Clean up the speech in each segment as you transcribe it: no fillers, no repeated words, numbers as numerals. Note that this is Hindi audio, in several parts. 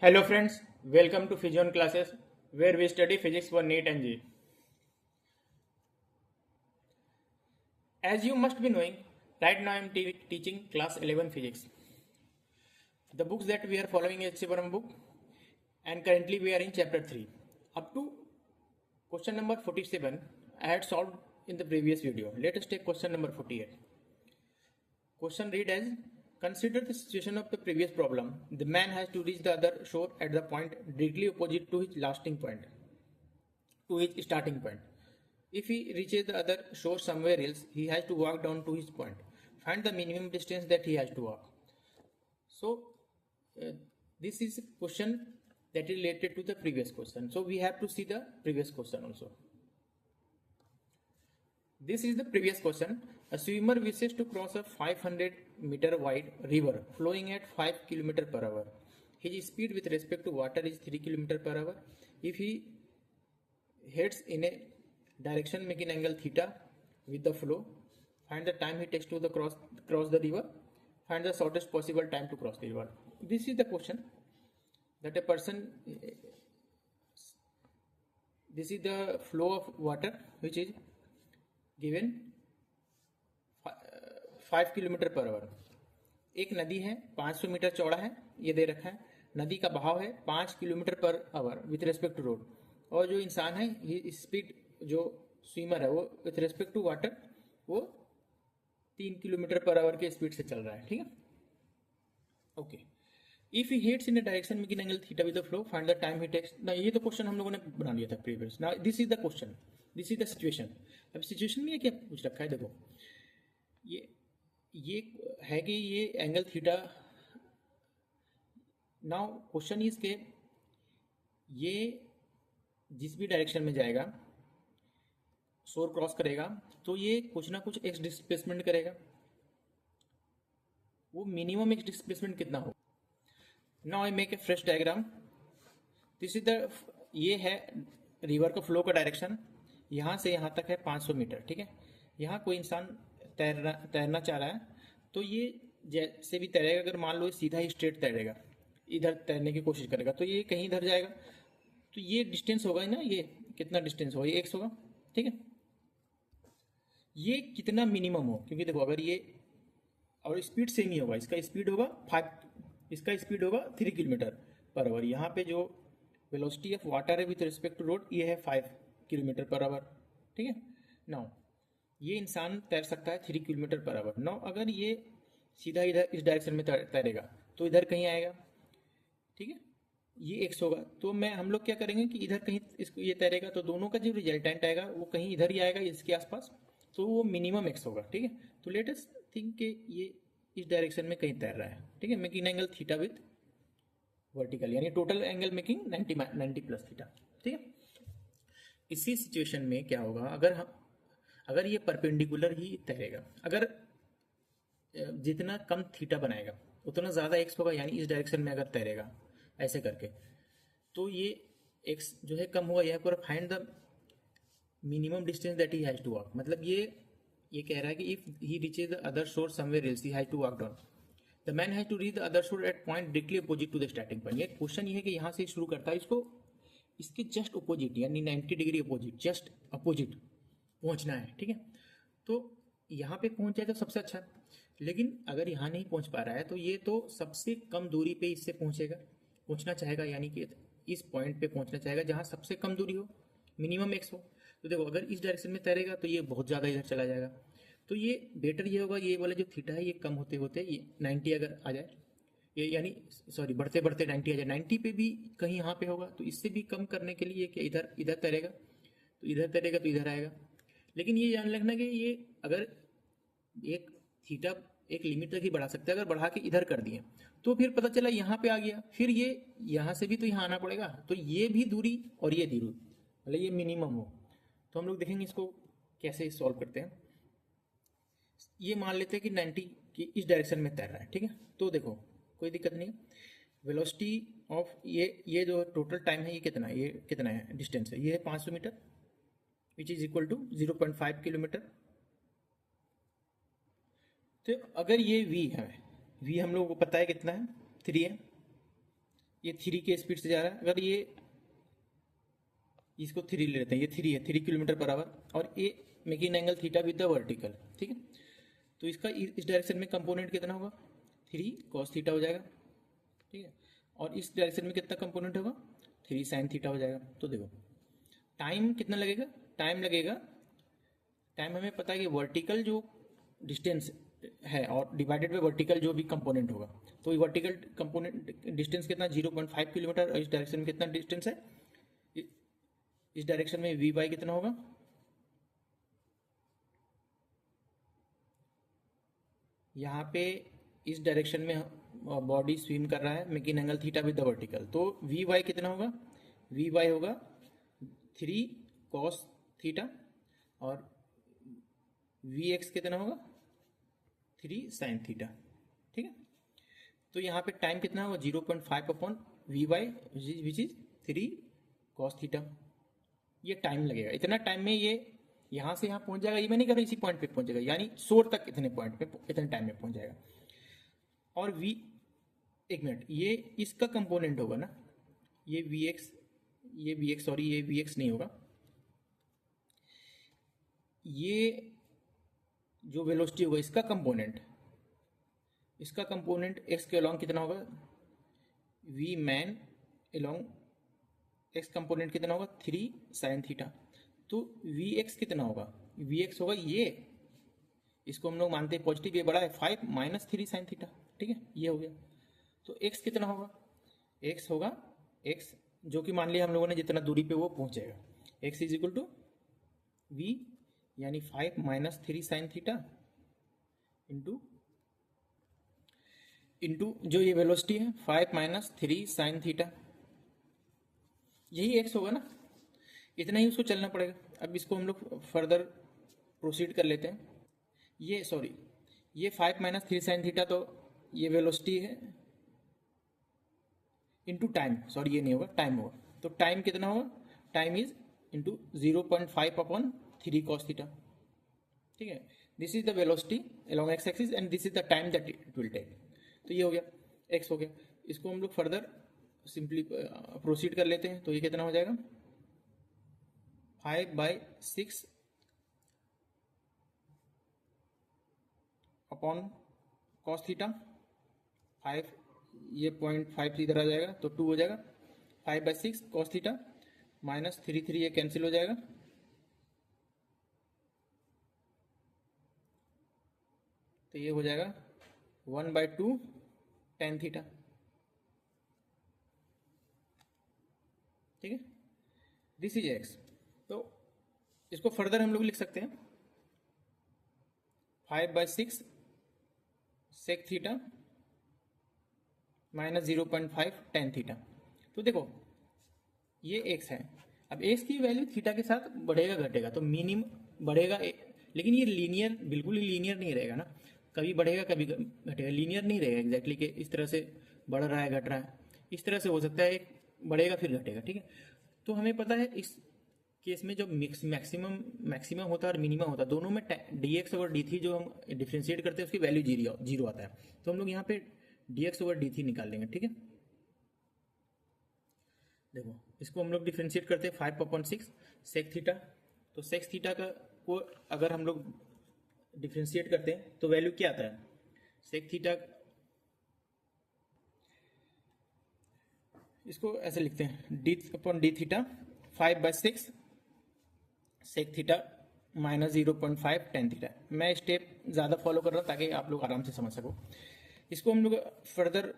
Hello friends, welcome to Physion classes where we study physics for NEET and JEE. As you must be knowing, right now I am teaching class 11 physics. The books that we are following is H.C. Param book and currently we are in chapter 3. Up to question number 47 I had solved in the previous video. Let us take question number 48. Question read as, consider the situation of the previous problem. The man has to reach the other shore at the point directly opposite to his starting point. If he reaches the other shore somewhere else, he has to walk down to his point. Find the minimum distance that he has to walk. So, this is a question that is related to the previous question. So, we have to see the previous question also. This is the previous question. A swimmer wishes to cross a 500-meter wide river flowing at 5 km per hour. His speed with respect to water is 3 km per hour. If he heads in a direction making angle theta with the flow, find the time he takes to cross the river, find the shortest possible time to cross the river. This is the question that a person, this is the flow of water which is given 5 kilometre per our. एक नदी है 500 मीटर चौड़ा है, ये दे रखा है. नदी का बहाव है 5 kilometre per hour with respect to road. और जो इंसान है स्पीड, जो स्विमर है वो विथ रेस्पेक्ट टू वाटर वो 3 किलोमीटर पर आवर के स्पीड से चल रहा है. ठीक है, okay. If he heads in a direction making angle theta with the flow, find the time he takes. ना ये तो क्वेश्चन हम लोगों ने बना लिया था previous. Now this is the question, this is the situation. अब सिचुएशन में क्या पूछ रखा है, देखो ये है कि ये angle theta. Now question is के ये जिस भी डायरेक्शन में जाएगा, शोर क्रॉस करेगा, तो ये कुछ ना कुछ एक्स डिस्प्लेसमेंट करेगा. वो मिनिमम एक्स डिस्प्लेसमेंट कितना हो. Now I make a fresh diagram. This is the, ये है रिवर का फ्लो का डायरेक्शन. यहाँ से यहाँ तक है 500 मीटर. ठीक है, यहाँ कोई इंसान तैरना चाह रहा है, तो ये जैसे भी तैरेगा, अगर मान लो सीधा ही स्ट्रेट तैरेगा, इधर तैरने की कोशिश करेगा, तो ये कहीं इधर जाएगा, तो ये डिस्टेंस होगा ना, ये कितना डिस्टेंस होगा, ये एक्स होगा. ठीक है, ये कितना मिनिमम हो, क्योंकि देखो अगर ये, और स्पीड सेम ही होगा, इसका स्पीड होगा 5, इसका स्पीड होगा 3 किलोमीटर पर आवर. यहाँ पे जो वेलोसिटी ऑफ वाटर है विथ रिस्पेक्ट टू रोड, ये है 5 किलोमीटर पर आवर. ठीक है, नाउ ये इंसान तैर सकता है 3 किलोमीटर पर आवर. नाउ अगर ये सीधा इधर इस डायरेक्शन में तैरेगा तो इधर कहीं आएगा. ठीक है, ये एक्स होगा. तो हम लोग क्या करेंगे कि इधर कहीं इसको ये तैरेगा, तो दोनों का जो रिजल्टेंट आएगा वो कहीं इधर ही आएगा, इसके आसपास, तो वो मिनिमम एक्स होगा. ठीक है, तो लेट अस थिंक कि ये इस डायरेक्शन में कहीं तैर रहा है. ठीक है, making angle theta with vertical, यानी total angle making 90 plus theta. ठीक है, इसी सिचुएशन में क्या होगा, अगर ये परपेंडिकुलर ही तैरेगा, अगर जितना कम थीटा बनाएगा उतना ज़्यादा एक्स होगा, यानी इस डायरेक्शन में अगर तैरेगा ऐसे करके, तो ये एक्स जो है कम होगा. यह पूरा find the minimum distance that he has to walk. मतलब ये कह रहा है कि if he reaches the other shore somewhere else, he has to walk down. The man has to reach the other shore at point directly opposite to the starting point. ये क्वेश्चन ये है कि यहाँ से शुरू करता है, इसको इसके जस्ट अपोजिट, यानी 90 डिग्री अपोजिट, जस्ट अपोजिट पहुंचना है. ठीक है, तो यहाँ पे पहुंच जाए तो सबसे अच्छा. लेकिन अगर यहाँ नहीं पहुंच पा रहा है, तो ये तो सबसे कम दूरी पे इससे पहुंचना चाहेगा, यानी कि इस पॉइंट पे पहुंचना चाहेगा जहाँ सबसे कम दूरी हो, मिनिमम एक्स हो. तो देखो अगर इस डायरेक्शन में तैरेगा तो ये बहुत ज़्यादा इधर चला जाएगा. तो ये बेटर ये होगा, ये वाला जो थीटा है ये कम होते होते ये 90 अगर आ जाए, ये यानी सॉरी बढ़ते बढ़ते 90 आ जाए, 90 पे भी कहीं यहाँ पे होगा, तो इससे भी कम करने के लिए कि इधर तैरेगा, तो इधर आएगा. लेकिन ये जान रखना कि ये अगर एक थीटा एक लिमिट तक ही बढ़ा सकता है, अगर बढ़ा के इधर कर दिए तो फिर पता चला यहाँ पे आ गया, फिर ये यहाँ से भी तो यहाँ आना पड़ेगा, तो ये भी दूरी और ये दूरी, मतलब ये मिनिमम हो. तो हम लोग देखेंगे इसको कैसे सॉल्व करते हैं. ये मान लेते हैं कि 90 की इस डायरेक्शन में तैर रहा है. ठीक है, तो देखो कोई दिक्कत नहीं. वेलोसिटी ऑफ ये जो टोटल टाइम है, ये कितना है डिस्टेंस है, ये है 500 metre which is equal to 0.5 kilometre. तो अगर ये v है, v हम लोग को पता है कितना है, 3 है. ये 3 के स्पीड से जा रहा है, अगर ये इसको 3 ले लेते हैं, ये 3 है, 3 किलोमीटर पर आवर, और ये making angle theta with the vertical, ठीक है। तो इसका इस डायरेक्शन में कंपोनेंट कितना होगा, 3 कॉस थीटा हो जाएगा, ठीक है। और इस डायरेक्शन में कितना कंपोनेंट होगा, 3 साइन थीटा हो जाएगा। तो देखो टाइम कितना लगेगा, टाइम हमें पता है कि वर्टिकल जो डिस्टेंस है और डिवाइडेड बाय वर्टिकल जो भी कंपोनेंट होगा, तो वर्टिकल कंपोनेंट डिस्टेंस कितना 0.5 किलोमीटर, और इस डायरेक्शन में कितना डिस्टेंस है, इस डायरेक्शन में वी बाई कितना होगा, यहाँ पे इस डायरेक्शन में बॉडी स्विम कर रहा है making angle theta with the vertical, तो वी वाई कितना होगा, वी वाई होगा 3 कॉस थीटा, और वी एक्स कितना होगा 3 साइन थीटा, ठीक है। तो यहाँ पे टाइम कितना होगा 0.5 upon v y which is 3 cos theta. ये टाइम लगेगा, इतना टाइम में ये यहाँ से यहाँ पहुँच जाएगा, ये मैं नहीं कर रहा, इसी पॉइंट पे पहुँच जाएगा, यानी सोर तक इतने पॉइंट पे इतने टाइम में पहुँच जाएगा। और वी, एक मिनट, ये इसका कंपोनेंट होगा ना, ये वी एक्स सॉरी ये वी एक्स नहीं होगा, ये जो वेलोसिटी होगा इसका कंपोनेंट एक्स के अलॉन्ग कितना होगा, v man along x component कितना होगा 3 साइन थीटा। तो वी एक्स कितना होगा, वी एक्स होगा ये, इसको हम लोग मानते हैं पॉजिटिव, ये बड़ा है 5 माइनस 3 साइन थीटा, ठीक है, ये हो गया। तो एक्स कितना होगा, एक्स होगा एक्स जो कि मान लिया हम लोगों ने जितना दूरी पे वो पहुंचेगा, x is equal to v यानी 5 माइनस 3 साइन थीटा इंटू जो ये वेलोसिटी है 5 माइनस 3 साइन थीटा, यही एक्स होगा ना, इतना ही उसको चलना पड़ेगा। अब इसको हम लोग फर्दर प्रोसीड कर लेते हैं। ये 5 माइनस 3 साइन थीटा, तो ये वेलोसिटी है इंटू टाइम, सॉरी ये नहीं होगा, टाइम होगा, तो टाइम कितना होगा, time is into 0.5 upon 3 cos theta, ठीक है। This is the velocity along x axis and this is the time that it will take. तो ये हो गया, एक्स हो गया। इसको हम लोग फर्दर सिंपली प्रोसीड कर लेते हैं, तो ये कितना हो जाएगा 5/6 अपॉन कॉस थीटा, 5 ये 0.5 इधर आ जाएगा तो 2 हो जाएगा, 5/6 कॉस थीटा माइनस 3 ये कैंसिल हो जाएगा, तो ये हो जाएगा 1/2 tan थीटा, ठीक है। This is x. तो इसको फर्दर हम लोग लिख सकते हैं 5/6 sec theta minus 0.5 tan theta. तो देखो ये एक्स है, अब एक्स की वैल्यू थीटा के साथ बढ़ेगा घटेगा, तो मिनिमम बढ़ेगा, लेकिन ये लीनियर बिल्कुल ही लीनियर नहीं रहेगा ना, कभी बढ़ेगा कभी घटेगा, लीनियर नहीं रहेगा एग्जैक्टली कि इस तरह से बढ़ रहा है घट रहा है, इस तरह से हो सकता है एक बढ़ेगा फिर घटेगा, ठीक है। तो हमें पता है इस केस में जो मैक्सिमम होता है और मिनिमम होता है, दोनों में डी एक्स ओवर डी थी जो हम डिफ्रेंशिएट करते हैं उसकी वैल्यू जीरो आता है, तो हम लोग यहाँ पे डी एक्स ओवर डी थी निकाल लेंगे, ठीक है। देखो इसको हम लोग डिफ्रेंशिएट करते हैं 5/6 सेक थीटा, तो सेक थीटा का को अगर हम लोग डिफ्रेंशिएट करते हैं तो वैल्यू क्या आता है, सेक थीटा, इसको ऐसे लिखते हैं d theta 5/6 sec theta minus 0.5 tan theta. मैं स्टेप ज़्यादा फॉलो कर रहा हूँ ताकि आप लोग आराम से समझ सको। इसको हम लोग फर्दर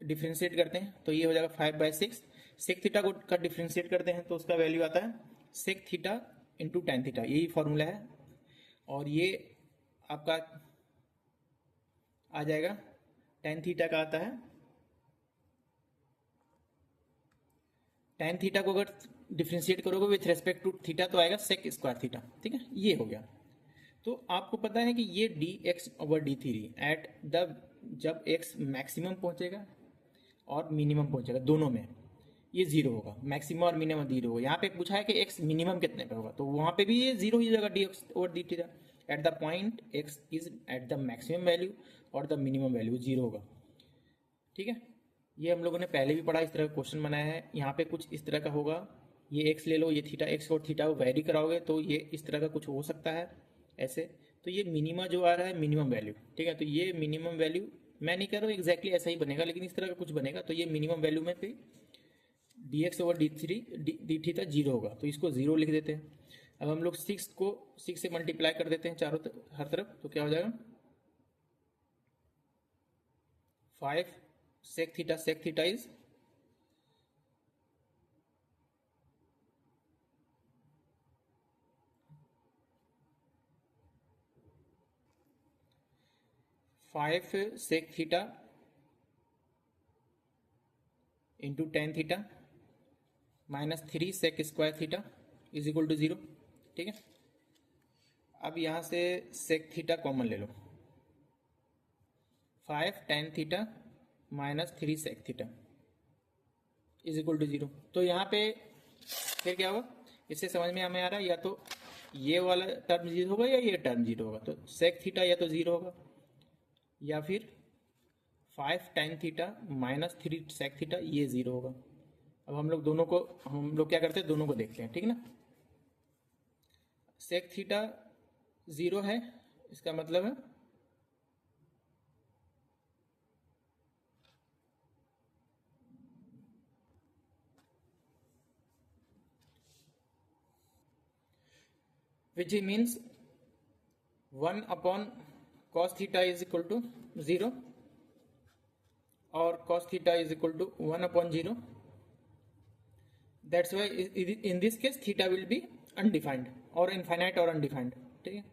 डिफ्रेंशिएट करते हैं तो ये हो जाएगा 5/6 सेक थीटा को का डिफ्रेंशिएट करते हैं तो उसका वैल्यू आता है sec theta into tan theta, यही फॉर्मूला है। और ये आपका आ जाएगा tan थीटा का आता है, tan थीटा को अगर डिफ्रेंशिएट करोगे विथ रेस्पेक्ट टू थीटा तो आएगा सेक स्क्वायर थीटा, ठीक है। ये हो गया। तो आपको पता है कि ये D x over D three at the जब एक्स मैक्सिमम पहुंचेगा और मिनिमम पहुंचेगा दोनों में ये जीरो होगा, मैक्सिमम और मिनिमम जीरो होगा। यहाँ पे पूछा है कि एक्स मिनिमम कितने पे होगा तो वहां पे भी ये जीरो ही होगा, D x over D theta at the point x is at the maximum value और द मिनिमम वैल्यू जीरो होगा, ठीक है। ये हम लोगों ने पहले भी पढ़ा, इस तरह का क्वेश्चन बनाया है। यहाँ पे कुछ इस तरह का होगा, ये एक्स ले लो, ये थीटा एक्स और थीटा वेरी कराओगे तो ये इस तरह का कुछ हो सकता है ऐसे। तो ये मिनिमा जो आ रहा है मिनिमम वैल्यू, ठीक है। तो ये मिनिमम वैल्यू, मैं नहीं कह रहा हूँ एग्जैक्टली ऐसा ही बनेगा, लेकिन इस तरह का कुछ बनेगा। तो ये मिनिमम वैल्यू में फिर D x over D theta zero होगा, तो इसको जीरो लिख देते हैं। अब हम लोग 6 को 6 से मल्टीप्लाई कर देते हैं हर तरफ, तो क्या हो जाएगा 5 sec theta is 5 sec theta into tan theta minus 3 sec square theta is equal to 0, ठीक है। अब यहाँ से सेक थीटा कॉमन ले लो, 5 tan theta minus 3 sec theta is equal to 0। तो यहाँ पे फिर क्या होगा, इससे समझ में हमें आ रहा है या तो ये वाला टर्म 0 होगा या ये टर्म 0 होगा। तो सेक थीटा या तो 0 होगा या फिर 5 tan theta minus 3 sec theta ये 0 होगा। अब हम लोग क्या करते हैं, दोनों को देखते हैं, ठीक है ना। सेक थीटा 0 है, इसका मतलब है which means 1 upon cos theta is equal to 0 or cos theta is equal to 1 upon 0. That's why in this case theta will be undefined or infinite or undefined, ठीक है।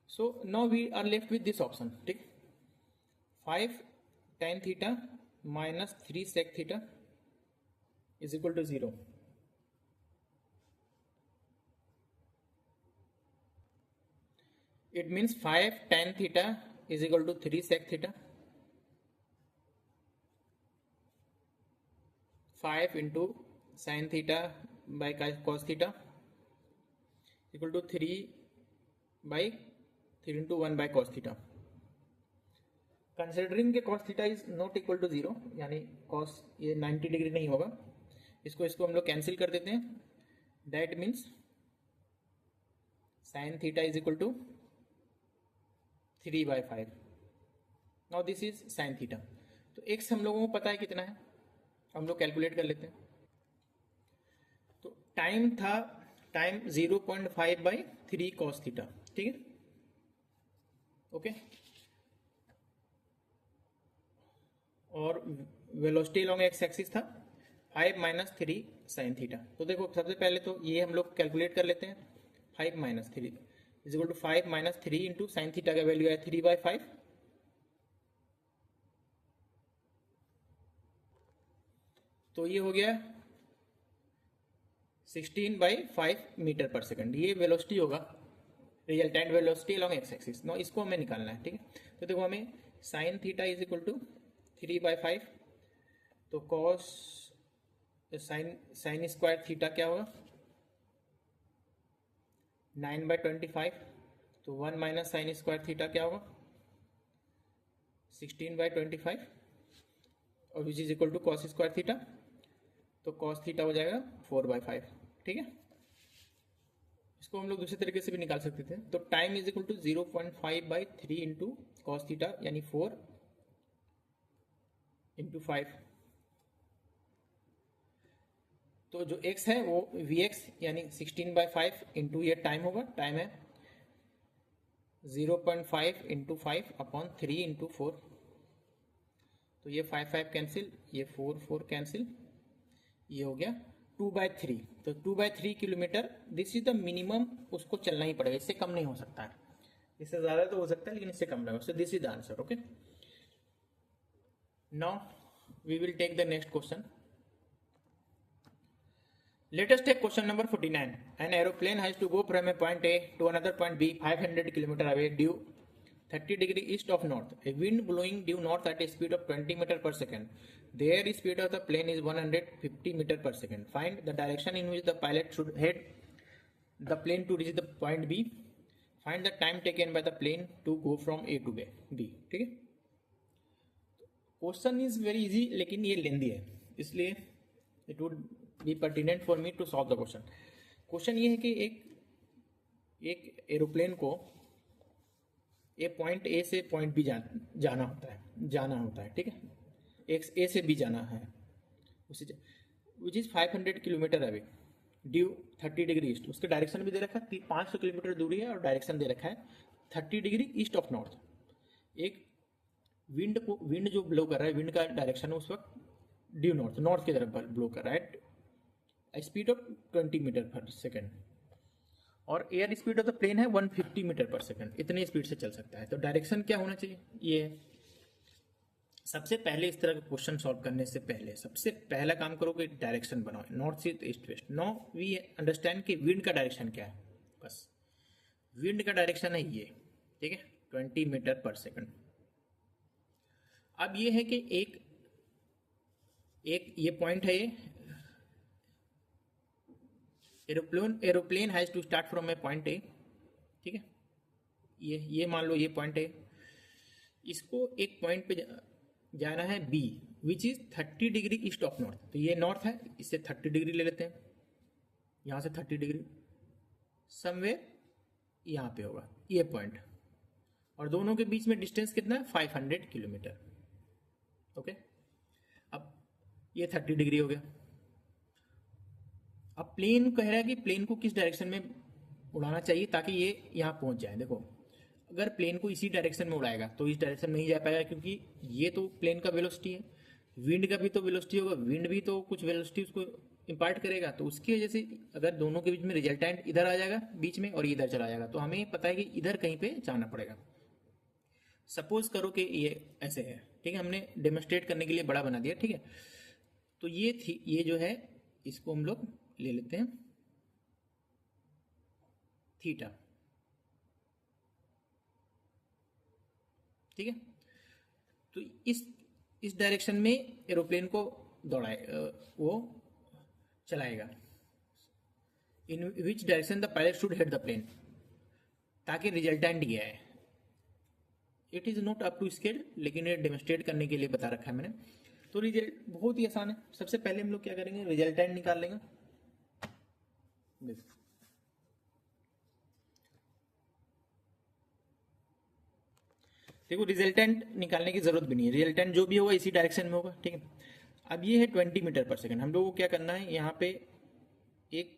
So now we are left with this option, ठीक। 5 tan theta minus 3 sec theta is equal to 0. It means 5 tan theta is equal to 3 sec theta, 5 into sin theta by cos theta equal to 3 by 3 into 1 by cos theta. Considering के cos theta is not equal to 0, यानी cos ये 90 डिग्री नहीं होगा, इसको हम लोग कैंसिल कर देते हैं। That means sin theta is equal to 3/5। Now this is sin theta. तो x हम लोगों को पता है कितना है, हम लोग कैलकुलेट कर लेते हैं। तो टाइम था 0.5/3 cos थीटा, ठीक है, ओके। और वेलोसिटी लॉन्ग एक्स एक्सिस था 5 माइनस 3 साइन थीटा। तो देखो सबसे पहले तो ये हम लोग कैलकुलेट कर लेते हैं। 5 minus 3 is equal to 5 minus 3 into sine theta का वैल्यू है 3/5, तो ये हो गया 16/5 मीटर पर सेकंड। ये वेलोसिटी होगा, resultant velocity long x axis. No, इसको हमें निकालना है, ठीक है। तो देखो हमें sine theta is equal to 3/5, तो कॉस साइन स्क्वायर थीटा क्या होगा 9/25, तो 1 माइनस साइन स्क्वायर थीटा क्या होगा 16/25 और which is equal to cos square theta, तो कॉस थीटा हो जाएगा 4/5, ठीक है। इसको हम लोग दूसरे तरीके से भी निकाल सकते थे। तो time is equal to 0.5/3 into cos theta यानी 4 इंटू 5। तो जो x है वो vx यानी 16/5 इंटू ये टाइम होगा, टाइम है 0.5 इंटू 5 अपॉन 3 इंटू 4। तो ये 5 कैंसिल, ये 4 कैंसिल, ये हो गया 2/3। तो 2/3 kilometre this is the minimum, उसको चलना ही पड़ेगा, इससे कम नहीं हो सकता है। इससे ज़्यादा तो हो सकता है लेकिन इससे कम रहेगा। So this is the answer, okay. Now we will take the next question. Let us take question number 49. An aeroplane has to go from a point A to another point B 500 km away due 30 degree east of north. A wind blowing due north at a speed of 20 meter per second. The air speed of the plane is 150 meter per second. Find the direction in which the pilot should head the plane to reach the point B. Find the time taken by the plane to go from A to B. ठीक है। क्वेश्चन इज वेरी इजी लेकिन ये लेंदी है, इसलिए it would be pertinent for me to solve the question. Question ये है कि एक एरोप्लेन को पॉइंट ए से पॉइंट बी जाना होता है, ठीक है। एक ए से बी जाना है, उसी which is 500 kilometre away due 30 degree east. उसके डायरेक्शन भी दे रखा है, 500 किलोमीटर दूरी है और डायरेक्शन दे रखा है 30 डिग्री ईस्ट ऑफ नॉर्थ। एक विंड जो ब्लो कर रहा है, विंड का डायरेक्शन उस वक्त ड्यू नॉर्थ की तरफ ब्लो कर रहा है, speed of 20 metre per second, और air speed of the plane है 150 मीटर पर सेकेंड। इतनी स्पीड से चल सकता है। तो डायरेक्शन क्या होना चाहिए, ये है। सबसे पहले इस तरह का क्वेश्चन सॉल्व करने से पहले सबसे पहला काम करो कि डायरेक्शन बनाओ, नॉर्थ से east west. No we understand कि विंड का डायरेक्शन क्या है, बस विंड का डायरेक्शन है ये, ठीक है, 20 मीटर पर सेकेंड। अब ये है कि एक ये पॉइंट है, ये aeroplane has to start from a point a, ठीक है। ये मान लो ये पॉइंट ए, इसको एक पॉइंट पे जाना है B which is 30 degree east of north. तो ये नॉर्थ है, इससे 30 डिग्री ले लेते हैं, यहां से 30 डिग्री समवेयर यहां पे होगा ये पॉइंट, और दोनों के बीच में डिस्टेंस कितना है 500 किलोमीटर। ओके, अब ये 30 डिग्री हो गया। अब प्लेन कह रहा है कि प्लेन को किस डायरेक्शन में उड़ाना चाहिए ताकि ये यहाँ पहुंच जाए। देखो, अगर प्लेन को इसी डायरेक्शन में उड़ाएगा तो इस डायरेक्शन में नहीं जा पाएगा, क्योंकि ये तो प्लेन का वेलोसिटी है, विंड का भी तो वेलोसिटी होगा, विंड भी तो कुछ वेलोसिटी उसको इंपार्ट करेगा। तो उसकी वजह से अगर दोनों के बीच में रिजल्टेंट इधर आ जाएगा बीच में और इधर चला जाएगा, तो हमें पता है कि इधर कहीं पे जाना पड़ेगा। सपोज करो कि ये ऐसे है, ठीक है, हमने डेमोन्स्ट्रेट करने के लिए बड़ा बना दिया, ठीक है। तो ये जो है इसको हम लोग ले लेते हैं थीटा, ठीक है। तो इस डायरेक्शन में एरोप्लेन को वो चलाएगा। In which direction the pilot should head the plane, ताकि रिजल्टेंट ये है। It is not up to scale, लेकिन ये डेमोन्स्ट्रेट करने के लिए बता रखा है मैंने। तो रिजल्ट बहुत ही आसान है। सबसे पहले हम लोग क्या करेंगे, रिजल्टेंट निकाल लेंगे। देखो, रिजल्टेंट निकालने की जरूरत भी नहीं है, रिजल्टेंट जो भी होगा इसी डायरेक्शन में होगा, ठीक है। अब ये है 20 मीटर पर सेकंड। हम लोगों को क्या करना है, यहाँ पे एक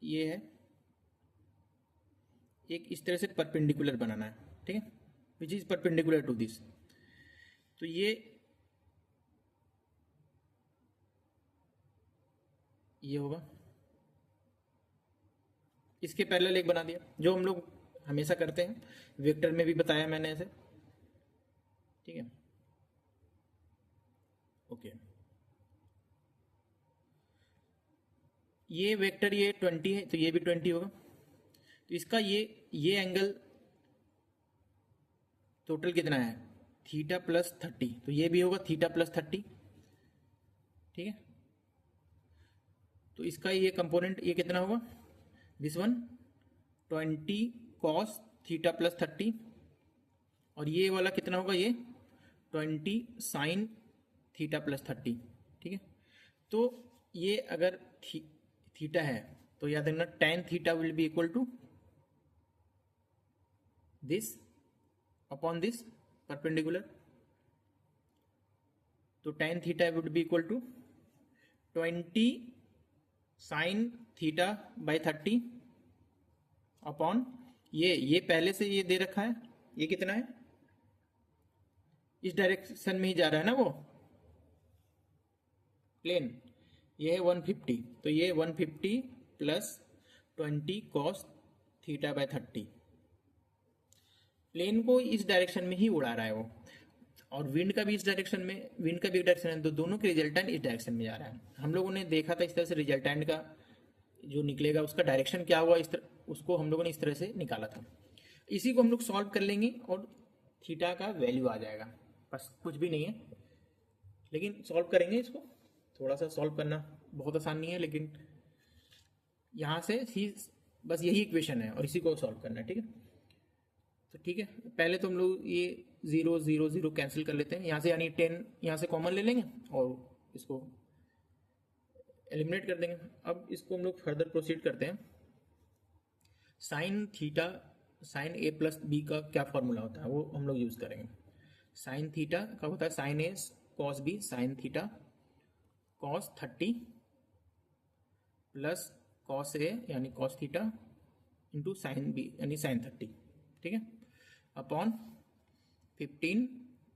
ये है, एक इस तरह से परपेंडिकुलर बनाना है, ठीक है, which is perpendicular to this. तो ये होगा, इसके पैरेलल एक बना दिया, जो हम लोग हमेशा करते हैं, वेक्टर में भी बताया मैंने ऐसे, ठीक है। ओके, ये वेक्टर ये 20 है, तो ये भी 20 होगा। तो इसका ये एंगल टोटल कितना है, थीटा प्लस 30, तो ये भी होगा थीटा प्लस 30, ठीक है। तो इसका ये कंपोनेंट ये कितना होगा, this one 20 cos theta plus 30, और ये वाला कितना होगा, ये 20 साइन थीटा प्लस 30, ठीक है। तो ये अगर थीटा है तो याद रखना tan theta will be equal to this upon this perpendicular. तो tan theta would be equal to 20 sine theta by 30 upon ये पहले से ये दे रखा है, ये कितना है, इस डायरेक्शन में ही जा रहा है ना वो प्लेन, ये है 150, तो ये 150 plus 20 cos theta by 30। Plane को इस डायरेक्शन में ही उड़ा रहा है वो, और विंड का भी इस डायरेक्शन में, विंड का भी एक डायरेक्शन है, तो दोनों के रिजल्टेंट इस डायरेक्शन में जा रहा है। हम लोगों ने देखा था इस तरह से रिजल्टेंट का जो निकलेगा उसका डायरेक्शन क्या हुआ, इस तरह उसको हम लोगों ने इस तरह से निकाला था। इसी को हम लोग सॉल्व कर लेंगे और थीटा का वैल्यू आ जाएगा, बस कुछ भी नहीं है, लेकिन सॉल्व करेंगे इसको। थोड़ा सा सॉल्व करना बहुत आसान नहीं है, लेकिन यहाँ से ही बस यही इक्वेशन है और इसी को सॉल्व करना है, ठीक है। तो ठीक है, पहले तो हम लोग 0 0 0 कैंसिल कर लेते हैं यहाँ से, यानी 10 यहाँ से कॉमन ले लेंगे और इसको एलिमिनेट कर देंगे। अब इसको हम लोग फर्दर प्रोसीड करते हैं। साइन थीटा साइन ए प्लस बी का क्या फॉर्मूला होता है वो हम लोग यूज़ करेंगे। साइन थीटा का होता है sine A cos B, sine theta cos 30 plus cos A यानी cos theta into sine B यानी साइन 30, ठीक है, upon 15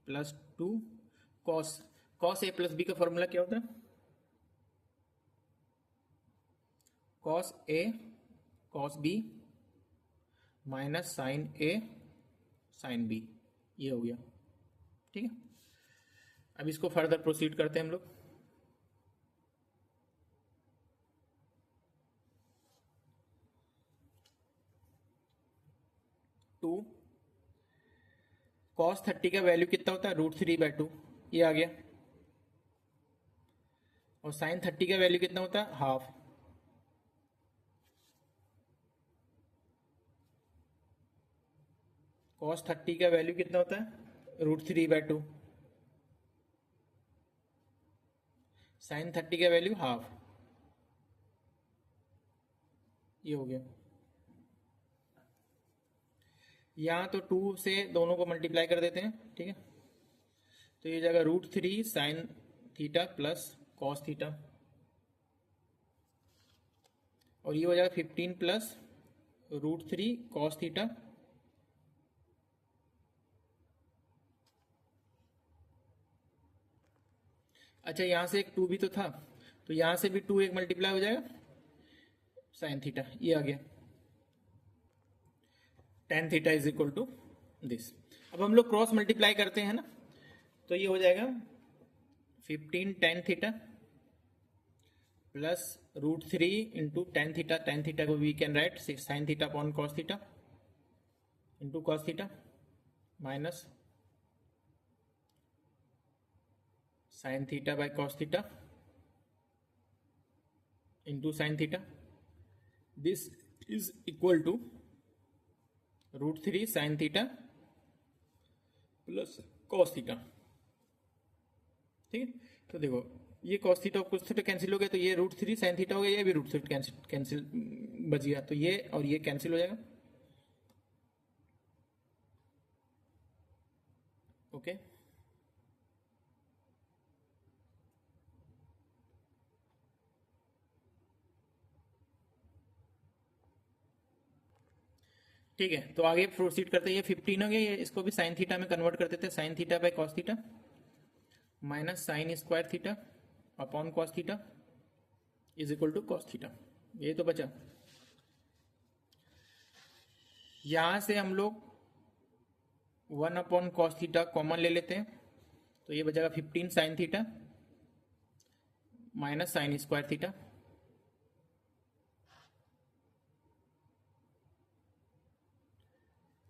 plus 2 cos A plus B का फॉर्मूला क्या होता है? Cos A cos B minus sine A sine B, ये हो गया, ठीक है। अब इसको फर्दर प्रोसीड करते हैं हम लोग। टू कॉस 30 का वैल्यू कितना होता है? √3/2, ये आ गया। और साइन 30 का वैल्यू कितना होता है? हाफ। कॉस 30 का वैल्यू कितना होता है? √3/2। साइन 30 का वैल्यू हाफ, ये हो गया। यहाँ तो 2 से दोनों को मल्टीप्लाई कर देते हैं, ठीक है, तो ये जाएगा √3 sine theta plus cos theta, और ये हो जाएगा 15 प्लस √3 कॉस थीटा। अच्छा, यहाँ से एक 2 भी तो था, तो यहाँ से भी 2 एक मल्टीप्लाई हो जाएगा साइन थीटा, ये आ गया। tan theta is equal to this. अब हम लोग क्रॉस मल्टीप्लाई करते हैं ना, तो ये हो जाएगा 15 tan theta plus √3 into tan theta. tan theta को we can write sine theta upon cos theta into cos theta minus sine theta by cos theta into sine theta. This is equal to √3 sine theta plus cos theta, ठीक है। तो देखो ये कॉस थीटा और कॉस थीटा कैंसिल हो गया, तो ये √3 साइन थीटा हो गया, ये भी √3 कैंसिल बच गया, तो ये और ये कैंसिल हो जाएगा, ओके। ठीक है, तो आगे प्रोसीड करते हैं। ये 15 हो गया, ये इसको भी साइन थीटा में कन्वर्ट कर देते हैं। Sine theta by cos theta minus sine square theta upon cos theta is equal to cos theta, ये तो बचा। यहां से हम लोग 1 अपॉन कॉस थीटा कॉमन ले लेते हैं, तो ये बचेगा 15 sine theta minus sine square theta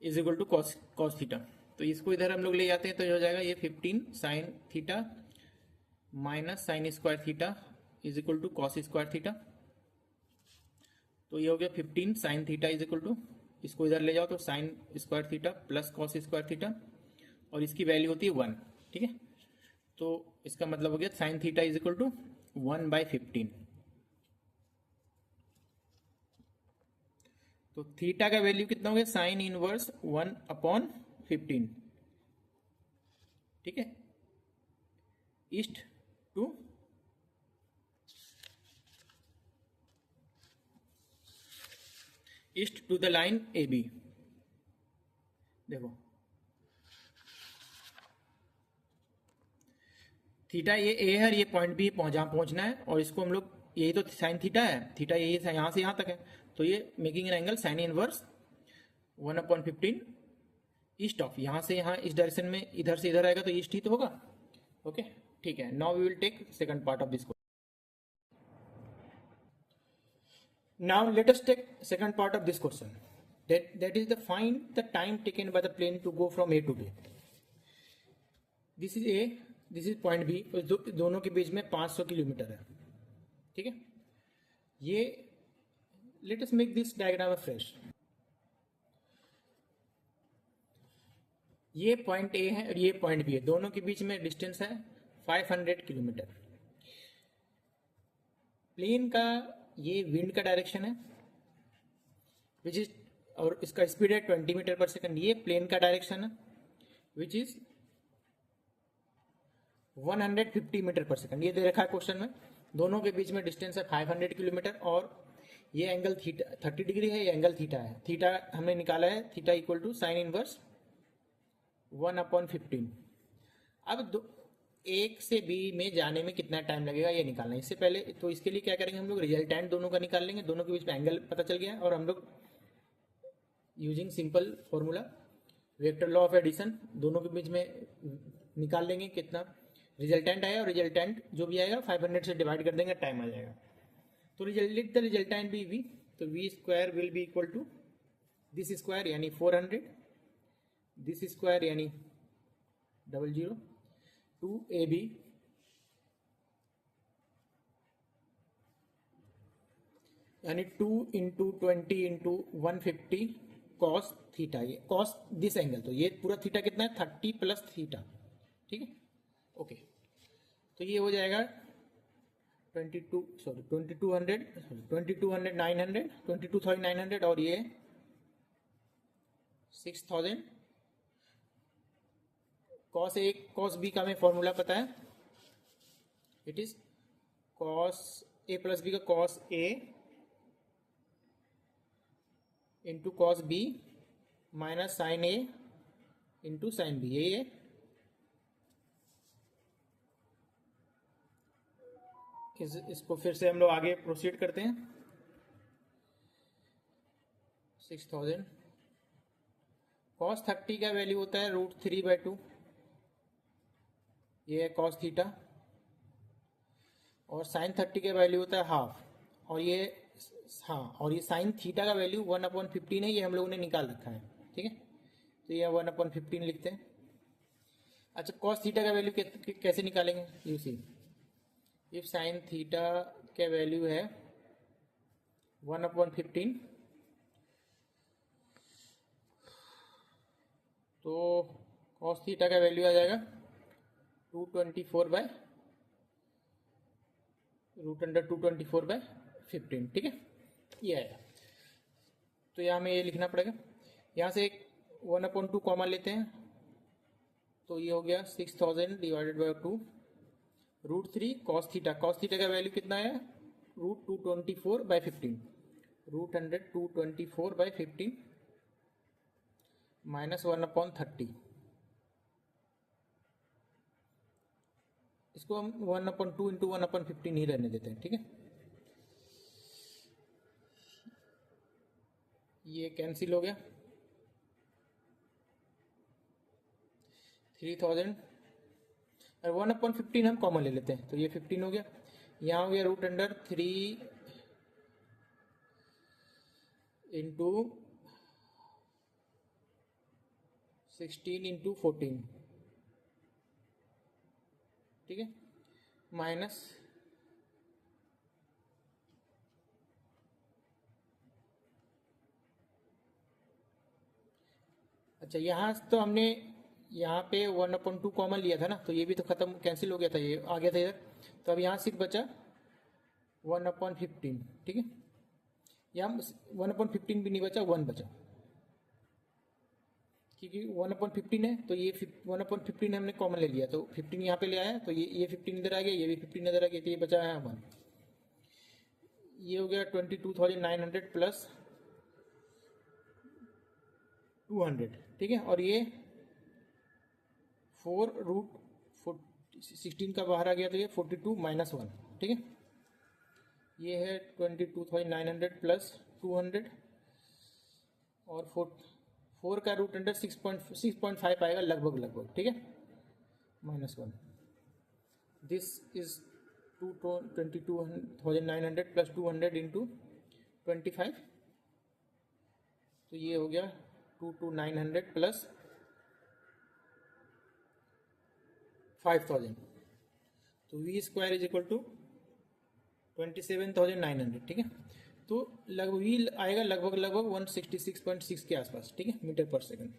is equal to cos theta. तो इसको इधर हम लोग ले जाते हैं, तो ये हो जाएगा ये 15 sine theta minus sine square theta is equal to cos square theta. तो ये हो गया 15 sine theta is equal to, इसको इधर ले जाओ तो sine square theta plus cos square theta, और इसकी वैल्यू होती है 1, ठीक है। तो इसका मतलब हो गया sine theta is equal to 1/15। तो थीटा का वैल्यू कितना हो गया? साइन इनवर्स 1/15, ठीक है, east to the line A B. देखो थीटा ये ए है, ये पॉइंट बी जहां पहुंचना है, और इसको हम लोग, यही तो साइन थीटा है, थीटा यही यहां से यहां तक है, तो ये making an angle sine inverse 1/15 east of, यहां से यहां इस डायरेक्शन में, इधर से इधर आएगा तो ईस्ट ही तो होगा, ओके, ठीक है। Now we will take second part of this question. Now let us take second part of this question. That is the find the time taken by the plane to go from A to B. This is A, this is point B. दोनों के बीच में 500 किलोमीटर है, ठीक है। ये let us make this diagram afresh. ये पॉइंट ए है और ये पॉइंट बी है, दोनों के बीच में डिस्टेंस है 500 किलोमीटर। प्लेन का ये विंड का डायरेक्शन है विच इज, और इसका स्पीड है 20 मीटर पर सेकंड। ये प्लेन का डायरेक्शन है विच इज 150 मीटर पर सेकंड। ये दे रखा है क्वेश्चन में। दोनों के बीच में डिस्टेंस है 500 किलोमीटर और ये एंगल थीटा 30 डिग्री है, ये एंगल थीटा है। थीटा हमने निकाला है, theta equal to sine inverse 1/15। अब एक से बी में जाने में कितना टाइम लगेगा ये निकालना है। इससे पहले तो इसके लिए क्या करेंगे हम लोग, रिजल्टेंट दोनों का निकाल लेंगे। दोनों के बीच में एंगल पता चल गया और हम लोग using simple formula vector law of addition दोनों के बीच में निकाल लेंगे कितना रिजल्टेंट आया, और रिजल्टेंट जो भी आएगा 500 से डिवाइड कर देंगे, टाइम आ जाएगा। तो लिख द रिजल्टेंट बी वी, तो v square will be equal to this square यानी 400, दिस स्क्वायर यानी 00 टू ए बी यानी 2 इंटू 20 इंटू 150 कॉस थीटा। ये कॉस दिस एंगल, तो ये पूरा थीटा कितना है 30 प्लस थीटा, ठीक है। ओके, तो ये हो जाएगा 2200 और ये 6000। कॉस ए कॉस बी का हमें फॉर्मूला पता है, it is cos A plus B का cos A into cos B minus sine A into sine B, यही है। इसको फिर से हम लोग आगे प्रोसीड करते हैं। 6000 कॉस 30 का वैल्यू होता है √3/2, ये है कॉस थीटा, और साइन 30 का वैल्यू होता है हाफ, और ये हाँ, और ये साइन थीटा का वैल्यू 1/15 है, ये हम लोगों ने निकाल रखा है, ठीक है। तो ये 1/15 लिखते हैं। अच्छा, कॉस थीटा का वैल्यू कैसे निकालेंगे, you see, if sine theta का वैल्यू है 1/15, तो कॉस थीटा का वैल्यू आ जाएगा 224/√224/15, ठीक है, ये आएगा। तो यहाँ हमें ये लिखना पड़ेगा, यहाँ से एक 1/2 कॉमन लेते हैं, तो ये हो गया 6000 divided by 2 √3 cos theta. Cos theta का वैल्यू कितना है √224/15, √224/15 माइनस 1/30। इसको हम 1/2 इंटू 1/15 ही रहने देते हैं, ठीक है। ये कैंसिल हो गया, 3000 और 1/15 हम कॉमन ले लेते हैं, तो ये 15 हो गया। यहाँ हो गया √3 इंटू 16 इंटू 14, ठीक है, माइनस अच्छा, यहाँ तो हमने यहाँ पे 1/2 कॉमन लिया था ना, तो ये भी तो खत्म कैंसिल हो गया था, ये आ गया था इधर। तो अब यहाँ सिर्फ बचा 1/15, ठीक है। यहाँ 1/15 भी नहीं बचा, 1 बचा, क्योंकि 1/15 है, तो ये 1/15 हमने कॉमन ले लिया, तो 15 यहाँ पे ले आया, तो ये 15 इधर आ गया, ये भी 15 इधर आ गया, तो ये बचा है 1। ये हो गया 22,900 प्लस 200, ठीक है। और ये 4√16 का बाहर आ गया, तो ये 42 माइनस 1, ठीक है। ये है 22,900 प्लस 200 और 4 का √100 6.5 आएगा लगभग, ठीक है, minus 1। This is 22,900 plus 200 into 25, तो ये हो गया 22,900 प्लस 5000, तो v square is equal to 27,900, ठीक है। तो लगभग वी आएगा लगभग 166.6 के आसपास, ठीक है, मीटर पर सेकंड।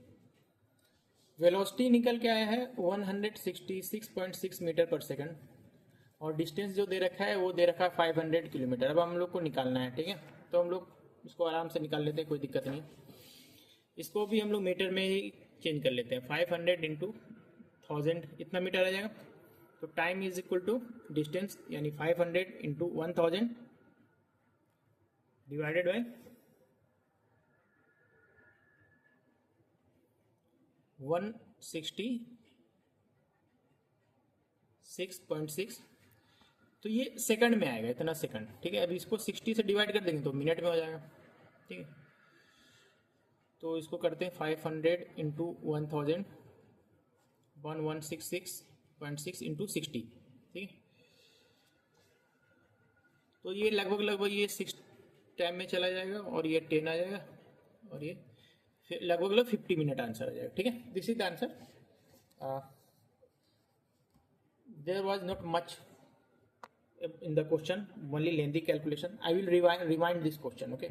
वेलोसिटी निकल के आया है 166.6 मीटर पर सेकंड, और डिस्टेंस जो दे रखा है वो दे रखा है 500 किलोमीटर। अब हम लोग को निकालना है, ठीक है। तो हम लोग इसको आराम से निकाल लेते हैं, कोई दिक्कत नहीं। इसको भी हम लोग मीटर में ही चेंज कर लेते हैं। 500 इंटू 1000 इतना मीटर आ जाएगा। तो time is equal to distance, यानी 500 इंटू 1000 डिवाइडेड बाई 166.6। तो ये सेकंड में आएगा, इतना सेकंड, ठीक है। अभी इसको 60 से डिवाइड कर देंगे तो मिनट में हो जाएगा, ठीक है। तो इसको करते हैं 500 इंटू 1000, 1166.6 इंटू 60, ठीक है। तो ये लगभग ये 6 टाइम में चला जाएगा, और ये 10 आ जाएगा, और ये फिर लगभग 50 मिनट आंसर आ जाएगा, ठीक है। This is the answer. There was not much in the question, only lengthy calculation. I will rewind this question, okay.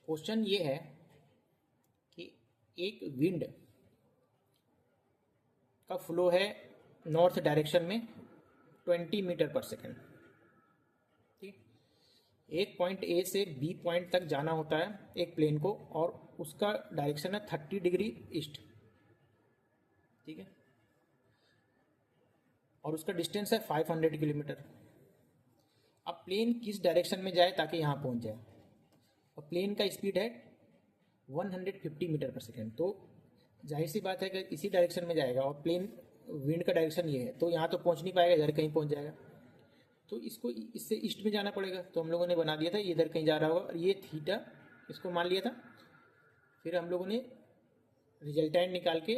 Question ये है कि एक विंड का फ्लो है नॉर्थ डायरेक्शन में 20 मीटर पर सेकेंड, ठीक। एक पॉइंट ए से बी पॉइंट तक जाना होता है एक प्लेन को, और उसका डायरेक्शन है 30 डिग्री ईस्ट, ठीक है, और उसका डिस्टेंस है 500 किलोमीटर। अब प्लेन किस डायरेक्शन में जाए ताकि यहाँ पहुँच जाए, और प्लेन का स्पीड है 150 मीटर पर सेकेंड। तो जाहिर सी बात है कि इसी डायरेक्शन में जाएगा, और प्लेन विंड का डायरेक्शन ये है, तो यहाँ तो पहुँच नहीं पाएगा, इधर कहीं पहुँच जाएगा। तो इसको इससे ईस्ट में जाना पड़ेगा। तो हम लोगों ने बना दिया था ये इधर कहीं जा रहा होगा, और ये थीटा इसको मान लिया था। फिर हम लोगों ने रिजल्टेंट निकाल के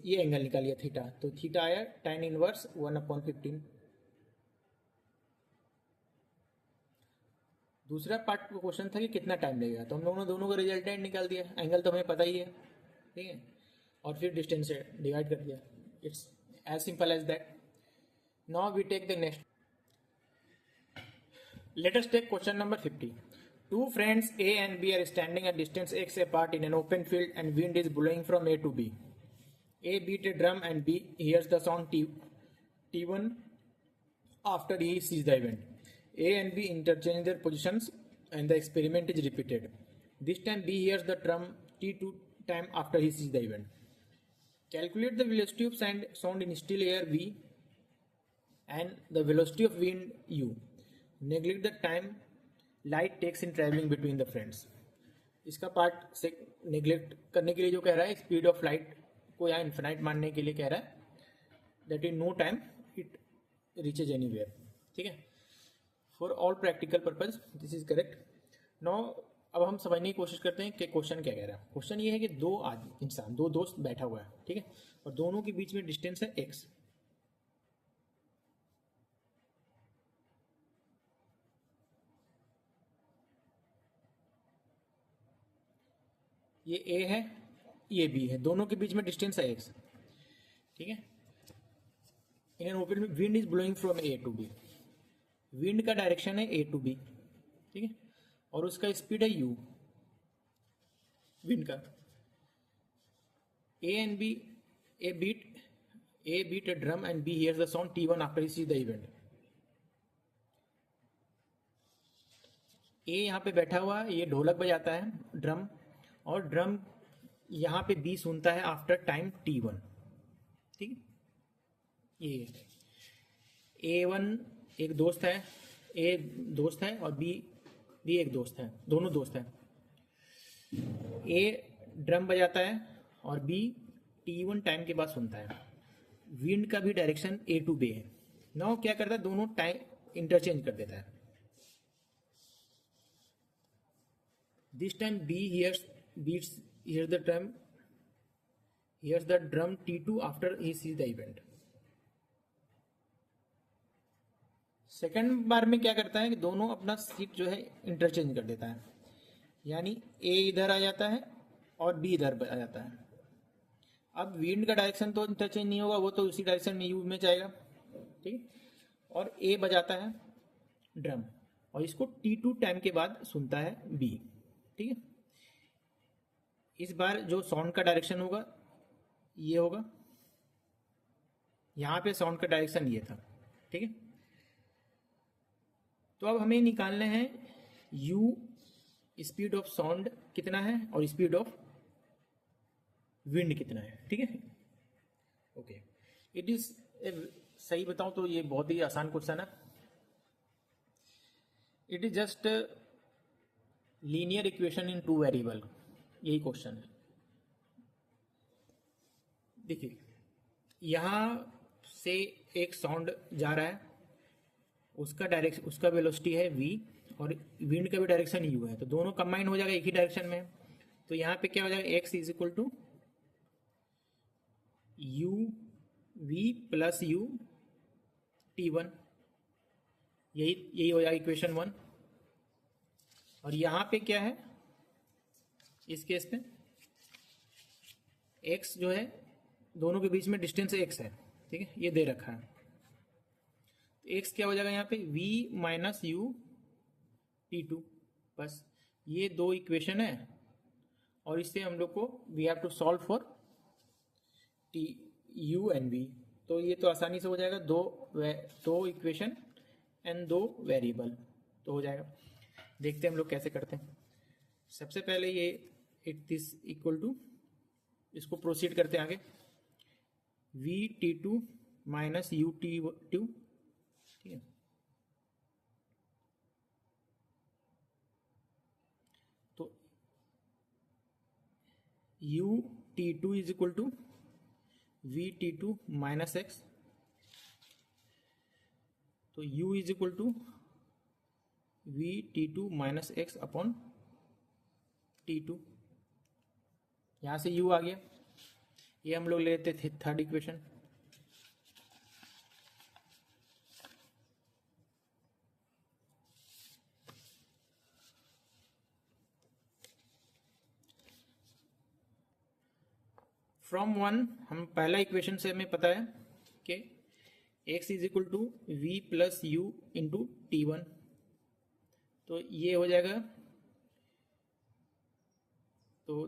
ये एंगल निकाल लिया थीटा, तो थीटा आया tan इनवर्स 1/15। दूसरा पार्ट का क्वेश्चन था कि कितना टाइम लगेगा, तो हम लोगों ने दोनों का रिजल्टेंट निकाल दिया, एंगल तो हमें पता ही है, ठीक है, और फिर डिस्टेंस से डिवाइड कर दिया। It's as simple as that. Now we take the next. Let us take question number 50। Two friends A and B are standing at distance x apart in an open field and wind is blowing from A to B. A beat a drum and B hears the sound T1 after he sees the event. A and B interchange their positions and the experiment is repeated. This time B hears the drum T2 time after he sees the event. Calculate the velocity of sound in still air V and the velocity of wind U. Neglect the time light takes in travelling between the friends. इसका पार्ट से नेग्लेक्ट करने के लिए जो कह रहा है, स्पीड ऑफ लाइट को यहाँ इन्फिनाइट मानने के लिए कह रहा है, that in no time it reaches anywhere, ठीक है। For all practical purpose this is correct. Now अब हम समझने की कोशिश करते हैं कि क्वेश्चन क्या कह रहा है। क्वेश्चन ये है कि दो दोस्त बैठा हुआ है, ठीक है, और दोनों के बीच में डिस्टेंस है x। ये A है, ये B है, दोनों के बीच में डिस्टेंस है x, ठीक है। In an open wind is blowing from A to B। Wind का डायरेक्शन है A टू B, ठीक है, और उसका स्पीड है u विंड का। A and B, A beat a drum and B hears the sound T1 after he sees the event. A यहाँ पे बैठा हुआ है, ये ढोलक बजाता है ड्रम, और ड्रम यहाँ पे B सुनता है आफ्टर टाइम T1, ठीक है। ये A1 एक दोस्त है, A दोस्त है, और B भी एक दोस्त है, दोनों दोस्त हैं। A ड्रम बजाता है और B T1 टाइम के बाद सुनता है। विंड का भी डायरेक्शन A टू B है। नाउ क्या करता है, दोनों टाइम इंटरचेंज कर देता है। This time B hears the drum T2 after he sees the event. Second बार में क्या करता है कि दोनों अपना सीट जो है इंटरचेंज कर देता है, यानी A इधर आ जाता है और B इधर आ जाता है। अब विंड का डायरेक्शन तो इंटरचेंज नहीं होगा, वो तो उसी डायरेक्शन में U में जाएगा, ठीक। और A बजाता है ड्रम, और इसको T2 टाइम के बाद सुनता है B, ठीक है। इस बार जो साउंड का डायरेक्शन होगा ये होगा, यहाँ पे साउंड का डायरेक्शन ये था, ठीक है। तो अब हमें निकालने हैं u, स्पीड ऑफ साउंड कितना है और स्पीड ऑफ विंड कितना है, ठीक है। ओके, इट इज, सही बताऊं तो ये बहुत ही आसान क्वेश्चन है। It is just linear equation in two variable, यही क्वेश्चन है। देखिए, यहां से एक साउंड जा रहा है, उसका डायरेक्शन, उसका वेलोसिटी है v और विंड का भी डायरेक्शन u है, तो दोनों कंबाइन हो जाएगा एक ही डायरेक्शन में। तो यहाँ पे क्या हो जाएगा, x is equal to u v plus u t1, यही हो जाएगा इक्वेशन 1। और यहाँ पे क्या है, इस केस में x जो है, दोनों के बीच में डिस्टेंस x है, ठीक है, ये दे रखा है। x क्या हो जाएगा यहाँ पे, v माइनस u t2, बस ये दो इक्वेशन है। और इससे हम लोग को we have to solve for t u and v, तो ये तो आसानी से हो जाएगा, दो इक्वेशन एंड दो वेरिएबल, तो हो जाएगा। देखते हैं हम लोग कैसे करते हैं। सबसे पहले ये दिस इक्वल टू, इसको प्रोसीड करते हैं आगे, v t2 minus u t2, ठीक है। तो u t2 is equal to v t2 minus x, तो u is equal to v t2 minus x upon t2, यहां से u आ गया। ये हम लोग ले लेते थे थर्ड इक्वेशन। फ्रॉम 1 हम पहला इक्वेशन से हमें पता है कि x is equal to v plus u into t1, तो ये हो जाएगा, तो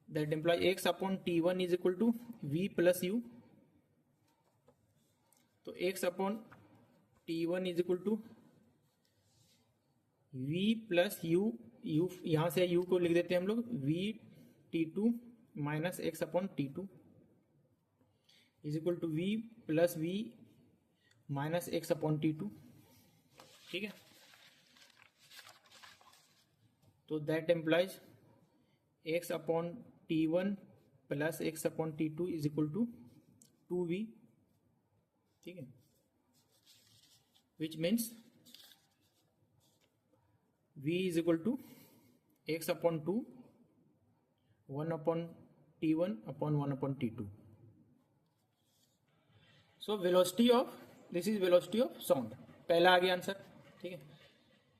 that imply x upon t1 is equal to v plus you, तो x upon t1 is equal to v plus u, यहां से u को लिख देते हैं हम लोग, v t2 minus x upon t2 is equal to v plus v minus x upon t2, ठीक है। तो that implies x upon t1 plus x upon t2 is equal to 2v, ठीक है, which means v is equal to x upon 2 1 upon t1 upon 1 upon t2। So velocity of, this is velocity of sound, पहला आ गया आंसर, ठीक है।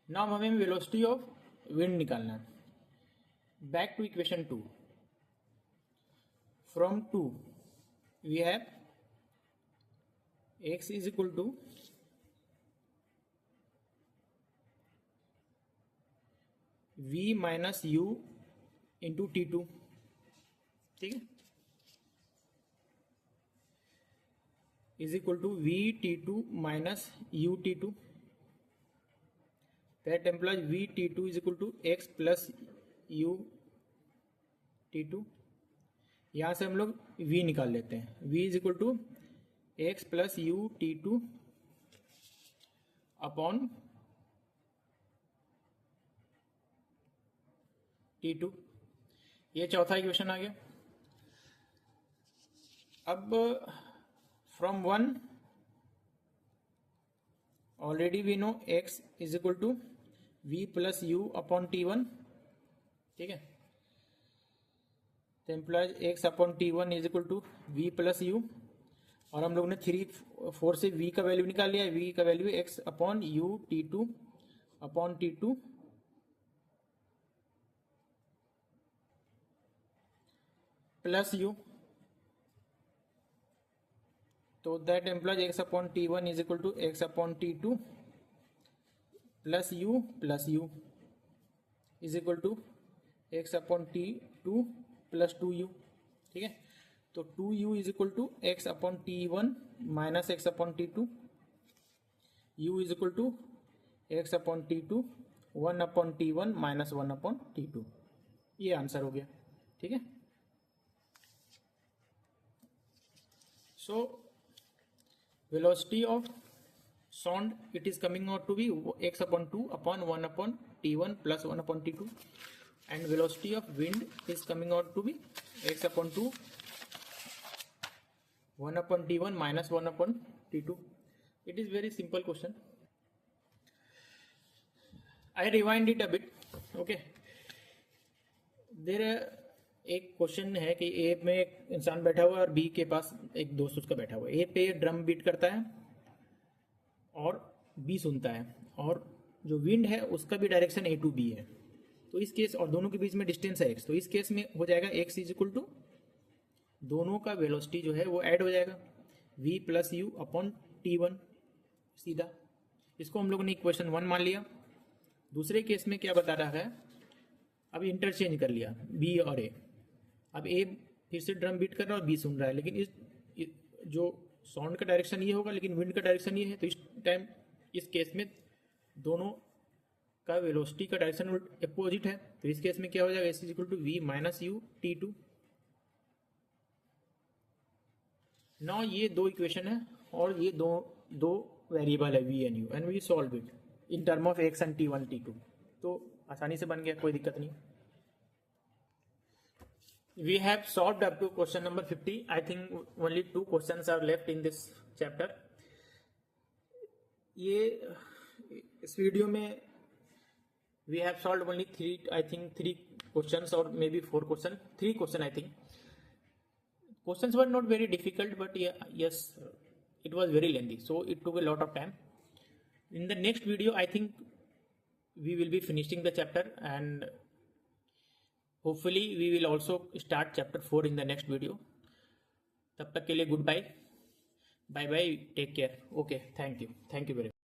नाउ हमें वेलोसिटी ऑफ विंड निकालना है। Back to equation 2, from 2 we have x is equal to v minus u into t2, ठीक है, is equal to v t2 minus u t2, that implies v t2 is equal to x plus u t2। यहां से हम लोग v निकाल लेते हैं, v is equal to x plus u t2 upon t2, ये चौथा इक्वेशन आ गया। अब from 1 already we know x is equal to v plus u upon t1, ठीक है, तो implies x upon t1 is equal to v plus u, और हम लोग ने 3 4 से v का वैल्यू निकाल लिया है, v का value x upon U t2 upon t2 plus you, तो that implies x upon t1 is equal to x upon t2 plus U is equal to x upon t2 plus 2u, ठीक है। तो 2u is equal to x upon t1 minus x upon t2, u is equal to x upon t2 1 upon t1 minus 1 upon t2। ये आंसर हो गया, ठीक है। सो velocity of sound it is coming out to be x upon 2 upon 1 upon t1 plus 1 upon t2, and velocity of wind is coming out to be x upon 2 1 upon t1 minus 1 upon t2. It is very simple question. I rewind it a bit. Okay, there एक क्वेश्चन है कि ए में एक इंसान बैठा हुआ है और बी के पास एक दोस्त उसका बैठा हुआ है। ए पे ड्रम बीट करता है और बी सुनता है, और जो विंड है उसका भी डायरेक्शन ए टू बी है। तो इस केस और दोनों के बीच में डिस्टेंस है x, तो इस केस में हो जाएगा x इज इक्वल टू दोनों का वेलोसिटी जो है वो ऐड हो जाएगा v plus u upon t1 सीधा। इसको हम लोगों ने इक्वेशन 1 मान लिया। दूसरे केस में क्या बता रहा है, अब इंटरचेंज कर लिया b और a। अब a फिर से ड्रम बीट कर रहा है और b सुन रहा है, लेकिन इस जो साउंड का डायरेक्शन ये होगा लेकिन विंड का डायरेक्शन ये है। तो इस टाइम इस केस में दोनों का वेलोसिटी का डायरेक्शन अपोजिट है। तो इस केस में क्या हो जाएगा, s is equal to v minus u t2। Now ये दो इक्वेशन है और ये दो वेरिएबल है v and u, and we solve it in term of x and t1 t2। तो आसानी से बन गया, कोई दिक्कत नहीं। We have solved up to question number 50। I think only 2 questions are left in this chapter. ये इस वीडियो में we have solved only 3 questions or maybe 4 questions, 3 questions I think. Questions were not very difficult, but yeah, yes, it was very lengthy, so it took a lot of time. In the next video I think we will be finishing the chapter, and hopefully we will also start chapter 4 in the next video. तब तक के लिए goodbye, bye bye, take care. Okay, thank you very much.